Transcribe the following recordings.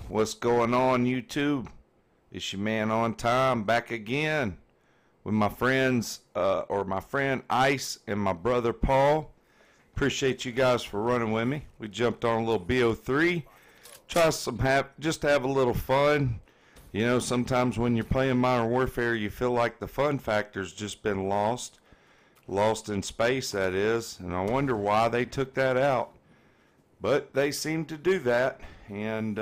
What's going on, YouTube? It's your man On Time back again with my friends, my friend Ice and my brother Paul. Appreciate you guys for running with me. We jumped on a little BO3, just to have a little fun. You know, sometimes when you're playing Modern Warfare, you feel like the fun factor's just been lost in space, that is, and I wonder why they took that out. But they seem to do that, and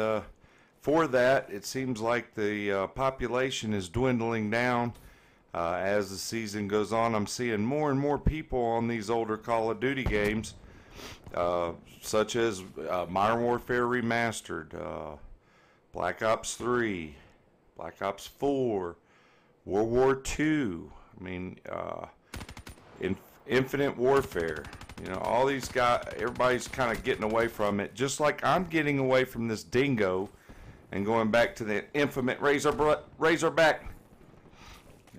for that, it seems like the population is dwindling down as the season goes on. I'm seeing more and more people on these older Call of Duty games, such as Modern Warfare Remastered, Black Ops 3, Black Ops 4, World War II. I mean, Infinite Warfare. You know, all these guys, everybody's kind of getting away from it, just like I'm getting away from this dingo and going back to the infamous Razorback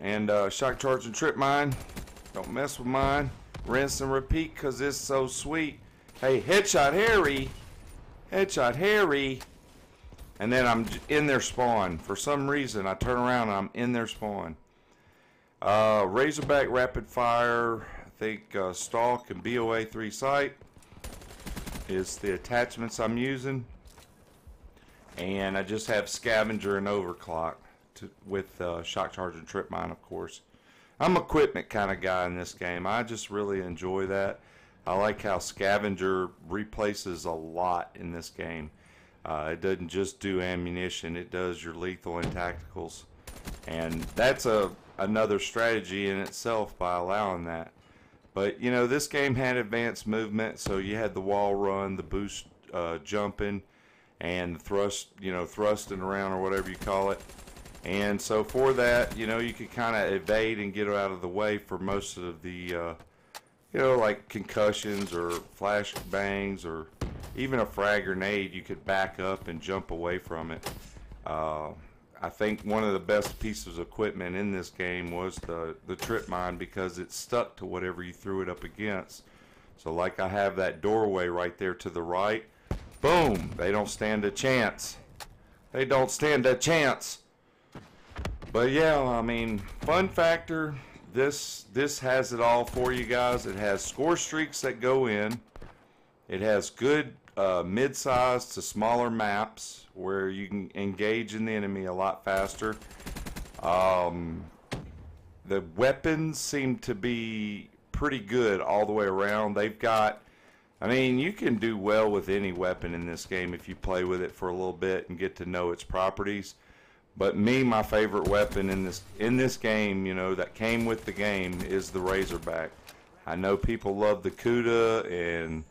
and shock charge and trip mine. Don't mess with mine. Rinse and repeat because it's so sweet. Hey, Headshot Harry. Headshot Harry. And then I'm in their spawn. For some reason, I turn around and I'm in their spawn. Razorback Rapid Fire. I think Stalk and BOA 3 Sight is the attachments I'm using. And I just have Scavenger and Overclock with Shock Charge and Trip Mine, of course. I'm an equipment kind of guy in this game. I just really enjoy that. I like how Scavenger replaces a lot in this game. It doesn't just do ammunition, it does your lethal and tacticals. And that's another strategy in itself by allowing that. But, you know, this game had advanced movement, so you had the wall run, the boost jumping, and the thrust, you know, thrusting around or whatever you call it. And so for that, you know, you could kind of evade and get out of the way for most of the, you know, like concussions or flash bangs or even a frag grenade. You could back up and jump away from it. I think one of the best pieces of equipment in this game was the trip mine, because it stuck to whatever you threw it up against. So like I have that doorway right there to the right. Boom! They don't stand a chance. They don't stand a chance. But yeah, I mean, fun factor. This has it all for you guys. It has score streaks that go in. It has good mid-sized to smaller maps where you can engage in the enemy a lot faster. The weapons seem to be pretty good all the way around. They've got, I mean, you can do well with any weapon in this game if you play with it for a little bit and get to know its properties. But my favorite weapon in this game, you know, that came with the game is the Razorback. I know people love the Kuda, and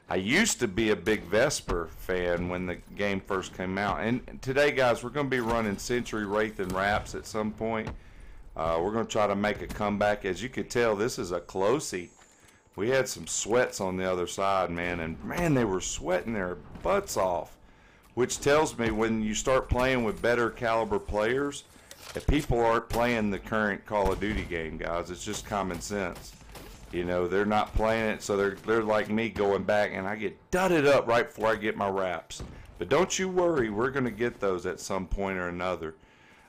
I used to be a big Vesper fan when the game first came out. And today, guys, we're going to be running Sentry, Wraith, and Raps at some point. We're going to try to make a comeback. As you could tell, this is a closey. We had some sweats on the other side, man, and man, they were sweating their butts off. Which tells me when you start playing with better caliber players, if people aren't playing the current Call of Duty game, guys, it's just common sense. You know, they're not playing it, so they're like me going back, and I get dudded up right before I get my wraps. But don't you worry, we're going to get those at some point or another.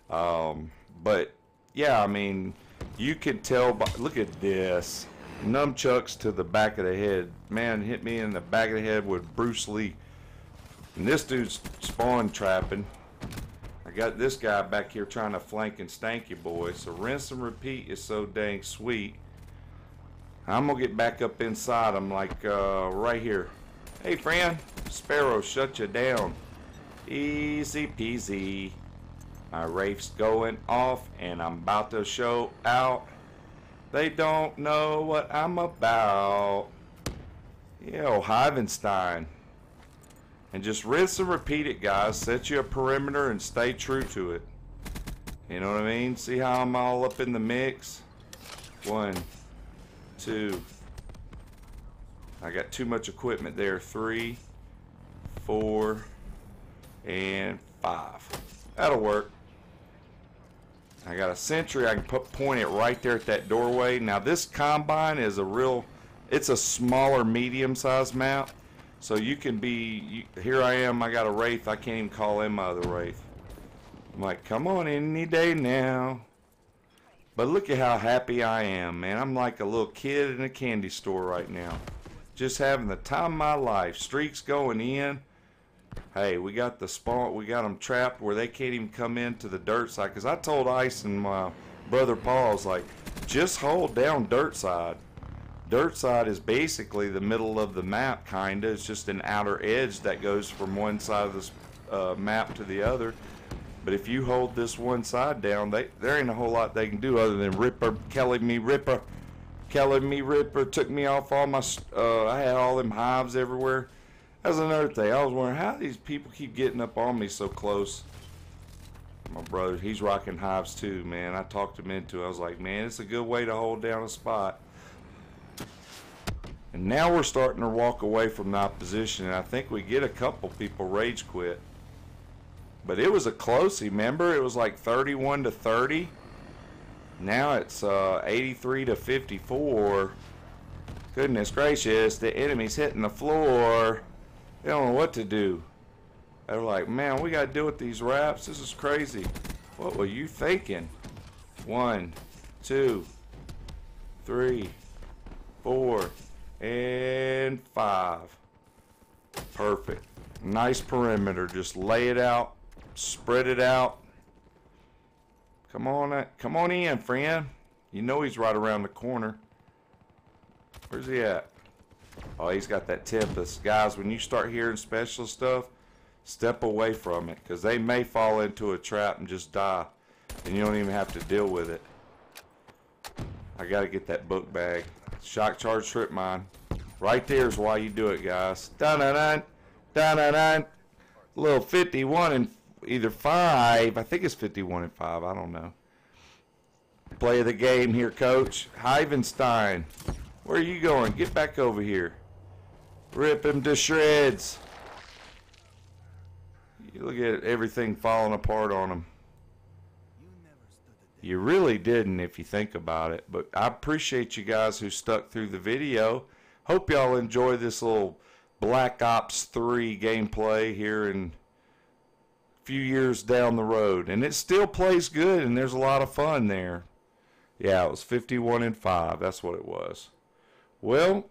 But, yeah, I mean, you can tell by, look at this. Nunchucks to the back of the head. Man, hit me in the back of the head with Bruce Lee. And this dude's spawn trapping. I got this guy back here trying to flank and stank you boys. So rinse and repeat is so dang sweet. I'm going to get back up inside. I'm like right here. Hey, friend. Sparrow, shut you down. Easy peasy. My Wraith's going off and I'm about to show out. They don't know what I'm about. Yo, Hivenstein. And just rinse and repeat it, guys. Set you a perimeter and stay true to it. You know what I mean? See how I'm all up in the mix? 1, 2. I got too much equipment there. 3, 4, and 5. That'll work. I got a Sentry. I can point it right there at that doorway. Now this Combine is it's a smaller medium-sized map. So you can be, here I am, I got a Wraith, I can't even call in my other Wraith. I'm like, come on, any day now. But look at how happy I am, man. I'm like a little kid in a candy store right now. Just having the time of my life. Streaks going in. Hey, we got the spawn, we got them trapped where they can't even come into the dirt side. Because I told Ice and my brother Paul, I was like, just hold down dirt side. Dirt side is basically the middle of the map, kinda. It's just an outer edge that goes from one side of this map to the other. But if you hold this one side down, there ain't a whole lot they can do other than Ripper, Kelly me Ripper, took me off all my, I had all them hives everywhere. That's another thing. I was wondering how these people keep getting up on me so close. My brother, he's rocking hives too, man. I talked him into it. I was like, man, it's a good way to hold down a spot. And now we're starting to walk away from the opposition, and I think we get a couple people rage quit. But it was a closey, remember? It was like 31 to 30. Now it's 83 to 54. Goodness gracious, the enemy's hitting the floor. They don't know what to do. They're like, man, we got to deal with these wraps. This is crazy. What were you thinking? 1, 2, 3, 4, and 5. Perfect. Nice perimeter. Just lay it out. Spread it out. Come on in, friend. You know he's right around the corner. Where's he at? Oh, he's got that Tempest. Guys, when you start hearing special stuff, step away from it, because they may fall into a trap and just die, and you don't even have to deal with it. I got to get that book bag. Shock charge trip mine. Right there is why you do it, guys. Dun-dun-dun. Dun-dun-dun. Little 51 and either 5. I think it's 51 and 5. I don't know. Play of the game here, Coach. Hivenstein. Where are you going? Get back over here. Rip him to shreds. You look at everything falling apart on him. You really didn't if you think about it. But I appreciate you guys who stuck through the video. Hope y'all enjoy this little Black Ops 3 gameplay here in a few years down the road. And it still plays good, and there's a lot of fun there. Yeah, it was 51 and 5. That's what it was. Well,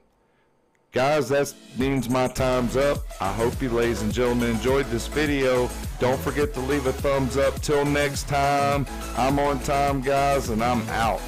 guys, that means my time's up. I hope you, ladies and gentlemen, enjoyed this video. Don't forget to leave a thumbs up. Till next time, I'm on time, guys, and I'm out.